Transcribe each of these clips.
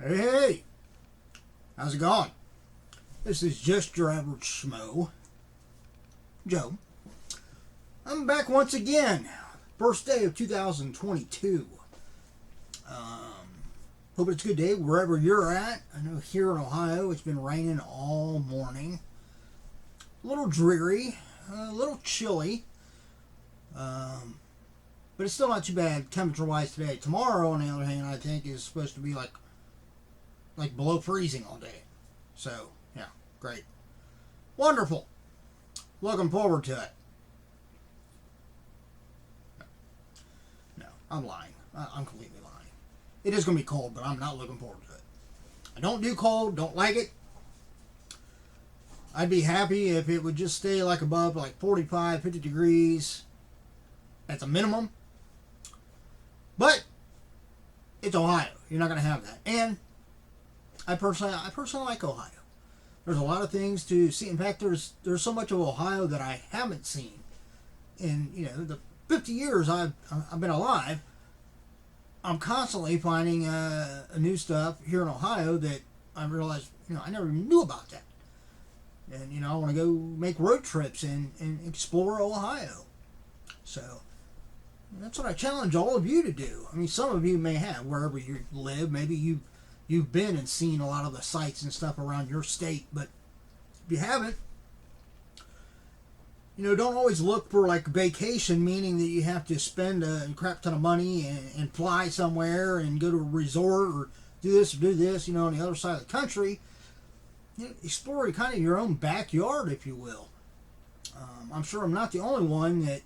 Hey, hey, how's it going? This is just your average schmo, Joe. I'm back once again. First day of 2022. Hope it's a good day wherever you're at. I know here in Ohio it's been raining all morning. A little dreary, a little chilly, but it's still not too bad temperature-wise today. Tomorrow, on the other hand, I think is supposed to be like below freezing all day. So, yeah, great. Wonderful. Looking forward to it. No, I'm lying. I'm completely lying. It is going to be cold, but I'm not looking forward to it. I don't do cold, don't like it. I'd be happy if it would just stay like above like 45, 50 degrees. That's a minimum. But it's Ohio. You're not going to have that. And I personally like Ohio. There's a lot of things to see. In fact, there's so much of Ohio that I haven't seen in the 50 years I've been alive. I'm constantly finding new stuff here in Ohio that I realized I never even knew about that. And I want to go make road trips and explore Ohio. So that's what I challenge all of you to do. I mean, some of you may have wherever you live. Maybe you've been and seen a lot of the sites and stuff around your state, but if you haven't, don't always look for like vacation, meaning that you have to spend a crap ton of money and fly somewhere and go to a resort or do this or do this, on the other side of the country. Explore kind of your own backyard, if you will. I'm sure I'm not the only one that,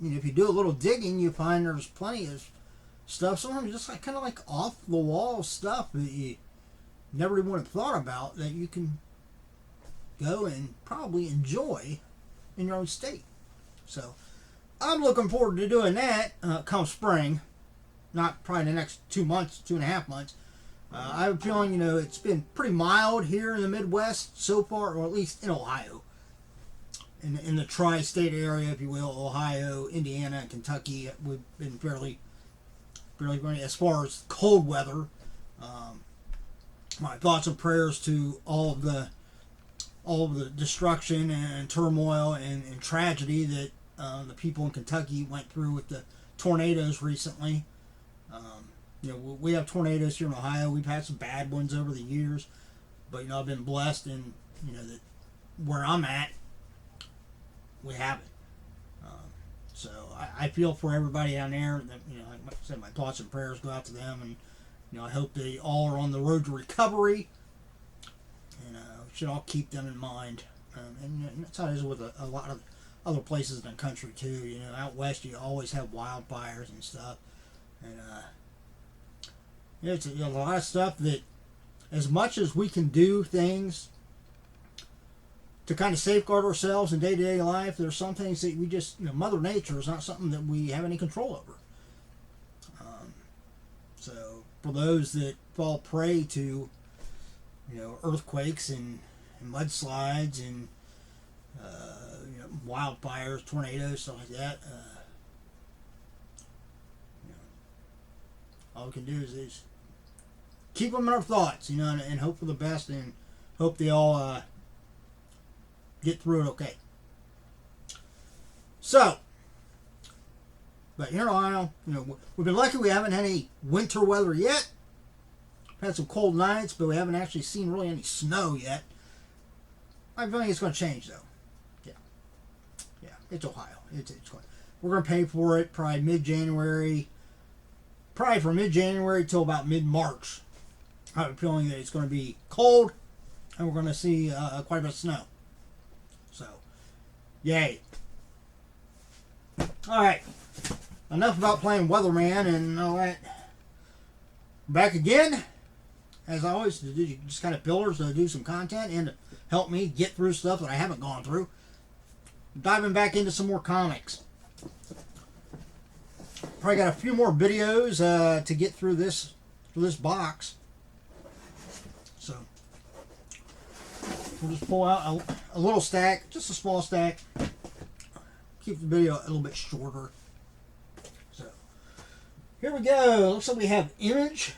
if you do a little digging, you find there's plenty of stuff, sometimes just kind of like off the wall stuff that you never even would have thought about, that you can go and probably enjoy in your own state. So I'm looking forward to doing that come spring, not probably the next 2 months, 2.5 months. I have a feeling it's been pretty mild here in the Midwest so far, or at least in Ohio, in the tri-state area, if you will. Ohio, Indiana, and Kentucky, we've been fairly as far as cold weather. My thoughts and prayers to all of the destruction and turmoil and tragedy that the people in Kentucky went through with the tornadoes recently. We have tornadoes here in Ohio. We've had some bad ones over the years, but I've been blessed, and that where I'm at, we haven't. So I feel for everybody down there. That, like I said, my thoughts and prayers go out to them, and I hope they all are on the road to recovery. And we should all keep them in mind. And that's how it is with a lot of other places in the country too. Out west you always have wildfires and stuff, and it's a lot of stuff that, as much as we can do things to kind of safeguard ourselves in day-to-day life, there's some things that we just, Mother Nature is not something that we have any control over. So for those that fall prey to, earthquakes and mudslides and, wildfires, tornadoes, stuff like that, all we can do is keep them in our thoughts, and hope for the best, and hope they all get through it okay. So, but here in Ohio, we've been lucky we haven't had any winter weather yet. We've had some cold nights, but we haven't actually seen really any snow yet. I think it's going to change, though. Yeah, it's Ohio. It's going. We're going to pay for it probably mid-January. Probably from mid-January till about mid-March. I have a feeling that it's going to be cold, and we're going to see quite a bit of snow. So, yay. Alright, enough about playing weatherman and all that. Back again, as always, to do just kind of fillers to do some content and to help me get through stuff that I haven't gone through. Diving back into some more comics. Probably got a few more videos to get through this box. So we'll just pull out a little stack, just a small stack. Keep the video a little bit shorter. So here we go. Looks like we have Image,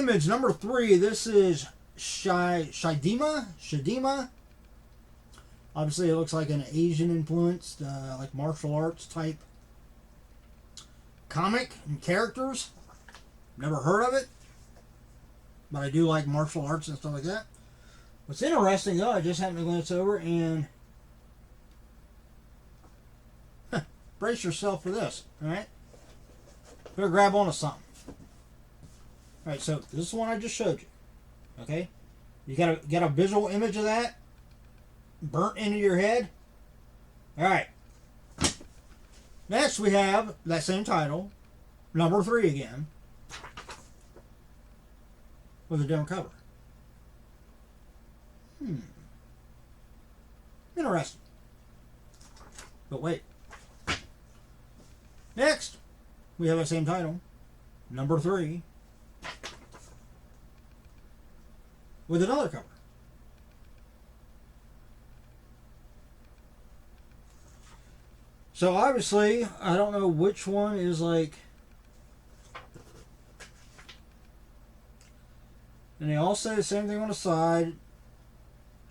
Image number 3. This is Shadima. Obviously, it looks like an Asian-influenced, like martial arts type comic and characters. Never heard of it, but I do like martial arts and stuff like that. What's interesting, though, I just happened to glance over and brace yourself for this. All right, better grab onto something. All right, so this is the one I just showed you. Okay, you got a visual image of that burnt into your head. All right. Next, we have that same title, number 3 again, with a different cover. Interesting. But wait. Next, we have that same title, number 3, with another cover. So obviously, I don't know which one is like, and they all say the same thing on the side.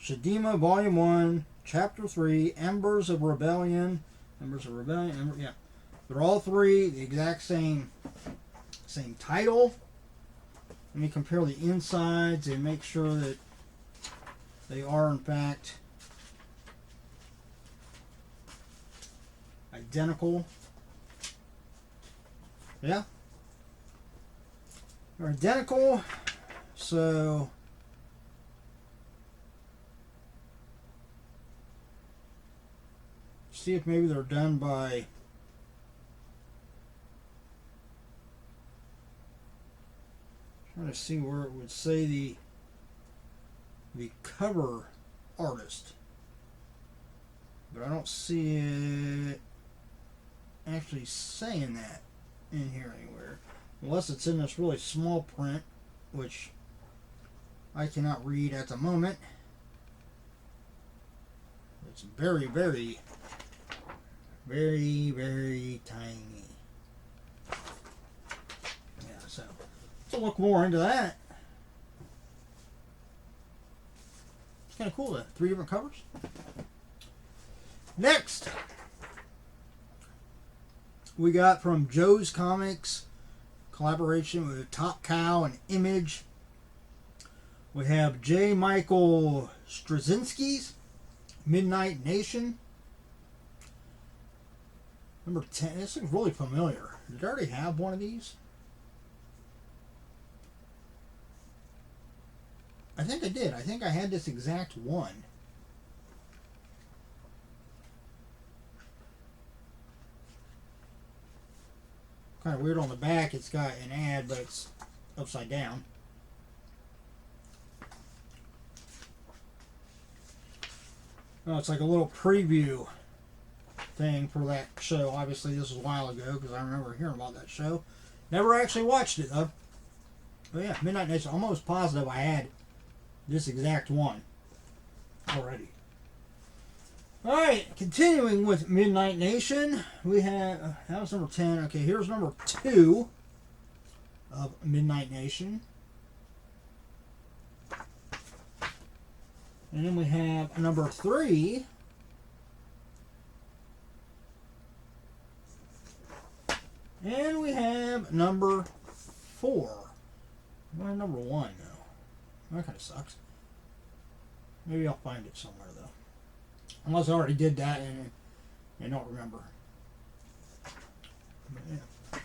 Shadima, Volume 1, Chapter 3, Embers of Rebellion. Yeah. They're all 3 the exact same title. Let me compare the insides and make sure that they are in fact identical. Yeah. They're identical. So see if maybe they're done by trying to see where it would say the cover artist, but I don't see it actually saying that in here anywhere, unless it's in this really small print, which I cannot read at the moment. It's very, very, very, very tiny. Yeah, so let's look more into that. It's kind of cool that 3 different covers. Next, we got from Joe's Comics, collaboration with Top Cow and Image. We have J. Michael Straczynski's Midnight Nation. Number 10. This looks really familiar. Did I already have one of these? I think I did. I think I had this exact one. Kind of weird on the back. It's got an ad, but it's upside down. Oh, it's like a little preview thing for that show. Obviously, this was a while ago because I remember hearing about that show. Never actually watched it, though. But yeah, Midnight Nation. Almost positive I had this exact one already. Alright, continuing with Midnight Nation, we have, that was number 10. Okay, here's number 2 of Midnight Nation. And then we have number 3. And we have number 4. Why number 1 though? That kind of sucks. Maybe I'll find it somewhere though. Unless I already did that and I don't remember. But yeah.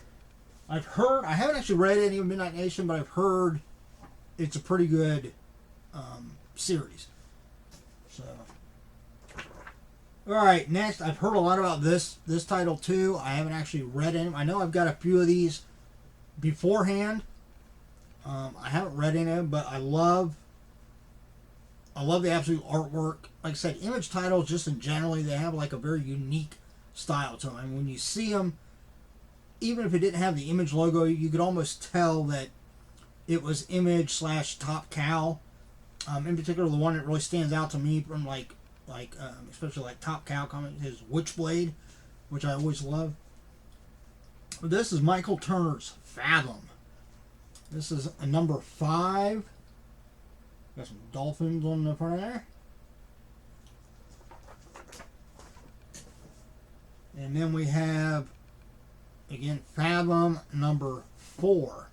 I've heard, I haven't actually read any of Midnight Nation, but I've heard it's a pretty good series. So, alright, next, I've heard a lot about this title too. I haven't actually read any. I know I've got a few of these beforehand. I haven't read any of them, but I love the absolute artwork. Like I said, Image titles just in generally, they have like a very unique style to them. And when you see them, even if it didn't have the Image logo, you could almost tell that it was Image / Top Cow. In particular, the one that really stands out to me from especially like Top Cow comic is Witchblade, which I always love. But this is Michael Turner's Fathom. This is a number 5. Got some dolphins on the front of there. And then we have, again, Fathom number 4.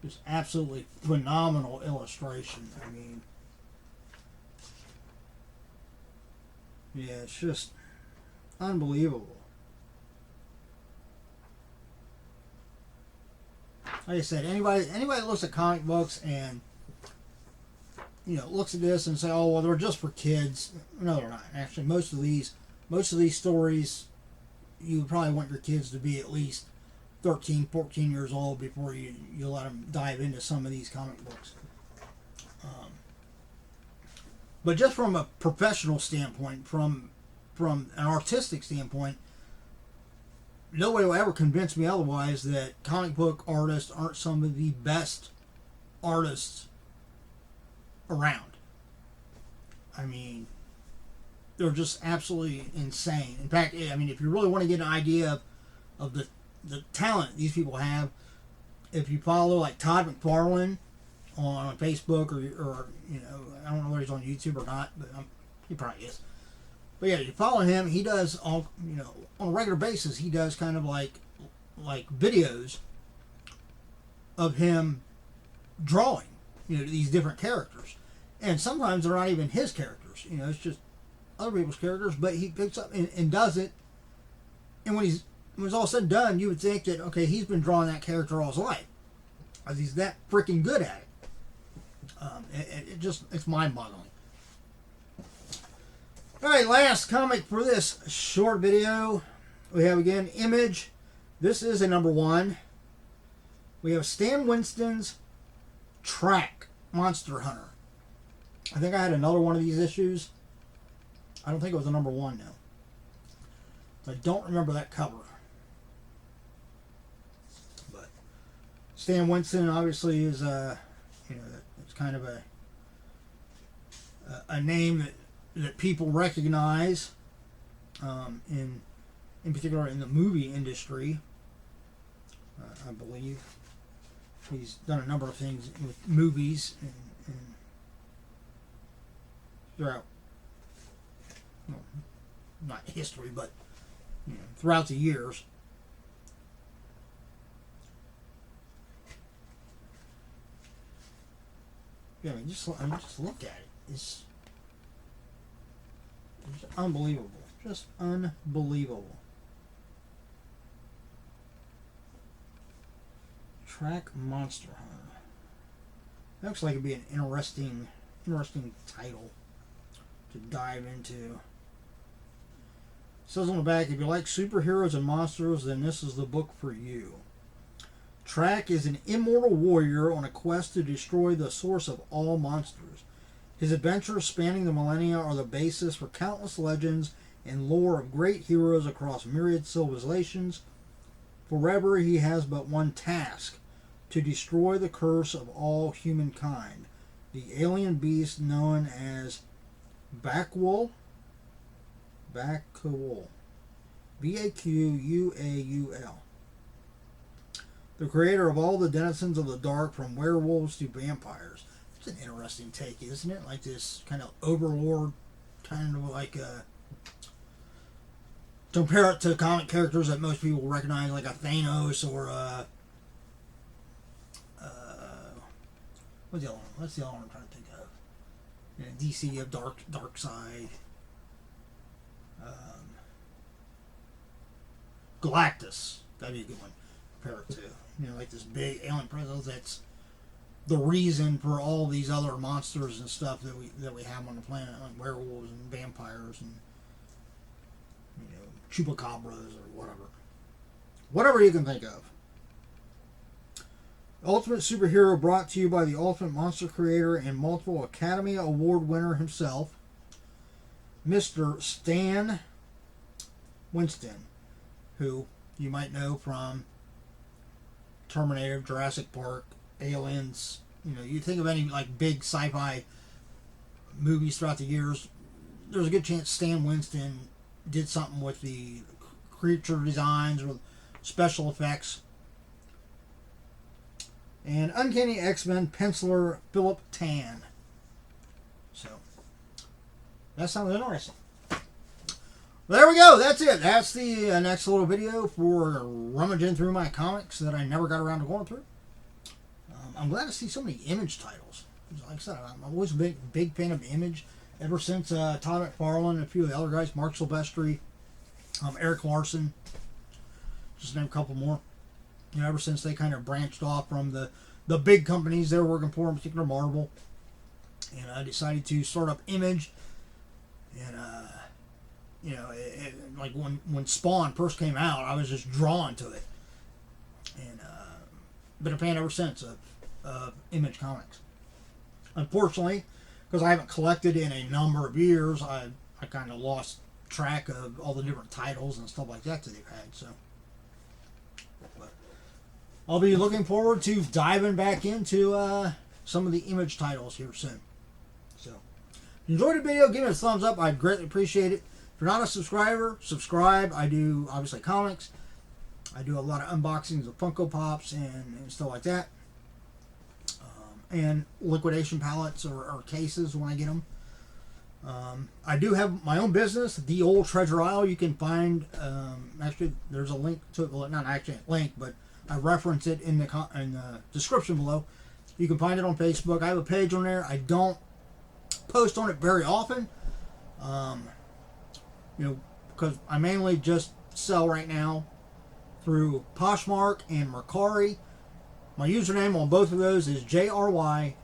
Just absolutely phenomenal illustration. I mean, yeah, it's just unbelievable. Like I said, anybody that looks at comic books and looks at this and say, "Oh, well, they're just for kids." No, they're not. Actually, most of these stories, you would probably want your kids to be at least 13, 14 years old before you let them dive into some of these comic books. But just from a professional standpoint, from an artistic standpoint, nobody will ever convince me otherwise that comic book artists aren't some of the best artists around. I mean, they're just absolutely insane. In fact, I mean, if you really want to get an idea of the talent these people have, if you follow like Todd McFarlane on Facebook or I don't know whether he's on YouTube or not, but he probably is. But yeah, you follow him. He does all on a regular basis. He does kind of like videos of him drawing these different characters, and sometimes they're not even his characters. It's just other people's characters. But he picks up and does it. And when it's all said and done, you would think that okay, he's been drawing that character all his life, because he's that freaking good at it. It's mind-boggling. Alright, last comic for this short video. We have again Image. This is a number 1. We have Stan Winston's Track Monster Hunter. I think I had another one of these issues. I don't think it was a number 1 though. I don't remember that cover. But Stan Winston obviously is it's kind of a name that people recognize, in particular in the movie industry. I believe he's done a number of things with movies and throughout, well, not history, but throughout the years. Yeah, I mean, just look at it. It's unbelievable. Just unbelievable. Track Monster Hunter. Looks like it'd be an interesting title to dive into. It says on the back, if you like superheroes and monsters, then this is the book for you. Track is an immortal warrior on a quest to destroy the source of all monsters. His adventures spanning the millennia are the basis for countless legends and lore of great heroes across myriad civilizations. Forever he has but one task: to destroy the curse of all humankind, the alien beast known as Bakuul. Bakuul. The creator of all the denizens of the dark, from werewolves to vampires. It's an interesting take, isn't it? Like this kind of overlord, kind of like compare it to comic characters that most people recognize, like a Thanos or a what's the other one? What's the other one I'm trying to think of? DC of Dark Side. Galactus. That'd be a good one. Compare it to, like this big alien presence that's the reason for all these other monsters and stuff that we have on the planet, like werewolves and vampires and chupacabras or whatever you can think of. Ultimate Superhero, brought to you by the Ultimate Monster creator and multiple Academy Award winner himself, Mr. Stan Winston, who you might know from Terminator, Jurassic Park, Aliens. You think of any like big sci-fi movies throughout the years, there's a good chance Stan Winston did something with the creature designs or special effects and Uncanny X-Men penciler Philip Tan. So, that sounds interesting. There we go. That's it. That's the next little video for rummaging through my comics that I never got around to going through. I'm glad to see so many Image titles. Like I said, I'm always a big fan of Image. Ever since Todd McFarlane and a few of the other guys, Mark Silvestri, Eric Larson, just name a couple more. You know, ever since they kind of branched off from the big companies they were working for, in particular Marvel, and I decided to start up Image. And you know, like when Spawn first came out, I was just drawn to it, and been a fan ever since of Image Comics. Unfortunately, because I haven't collected in a number of years, I kind of lost track of all the different titles and stuff like that they've had. So, but I'll be looking forward to diving back into some of the Image titles here soon. So, if you enjoyed the video, give me a thumbs up. I'd greatly appreciate it. If you're not a subscriber, subscribe. I do, obviously, comics. I do a lot of unboxings of Funko Pops and stuff like that. And liquidation pallets or cases when I get them. I do have my own business, The Old Treasure Isle. You can find, actually, there's a link to it. Well, not actually a link, but I reference it in the description below. You can find it on Facebook. I have a page on there. I don't post on it very often. You know, because I mainly just sell right now through Poshmark and Mercari. My username on both of those is JRYMMAN.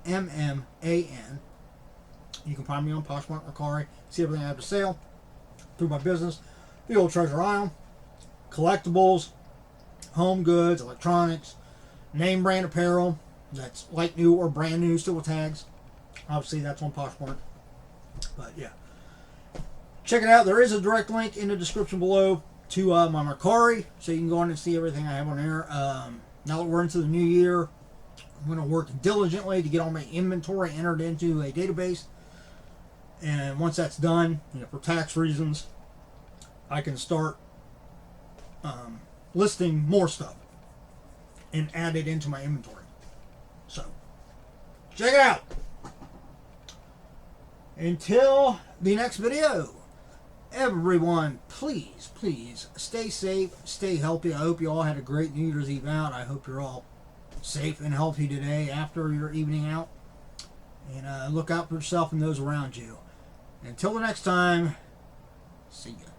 You can find me on Poshmark, Mercari, see everything I have to sell through my business. The Old Treasure Isle, collectibles, home goods, electronics, name brand apparel that's like new or brand new, still with tags. Obviously, that's on Poshmark. But yeah, check it out. There is a direct link in the description below to my Mercari, so you can go on and see everything I have on there. Now that we're into the new year, I'm going to work diligently to get all my inventory entered into a database. And once that's done, you know, for tax reasons, I can start listing more stuff and add it into my inventory. So, check it out. Until the next video, everyone, please stay safe, stay healthy. I hope you all had a great New Year's Eve out. I hope you're all safe and healthy today after your evening out. And look out for yourself and those around you. Until the next time, see ya.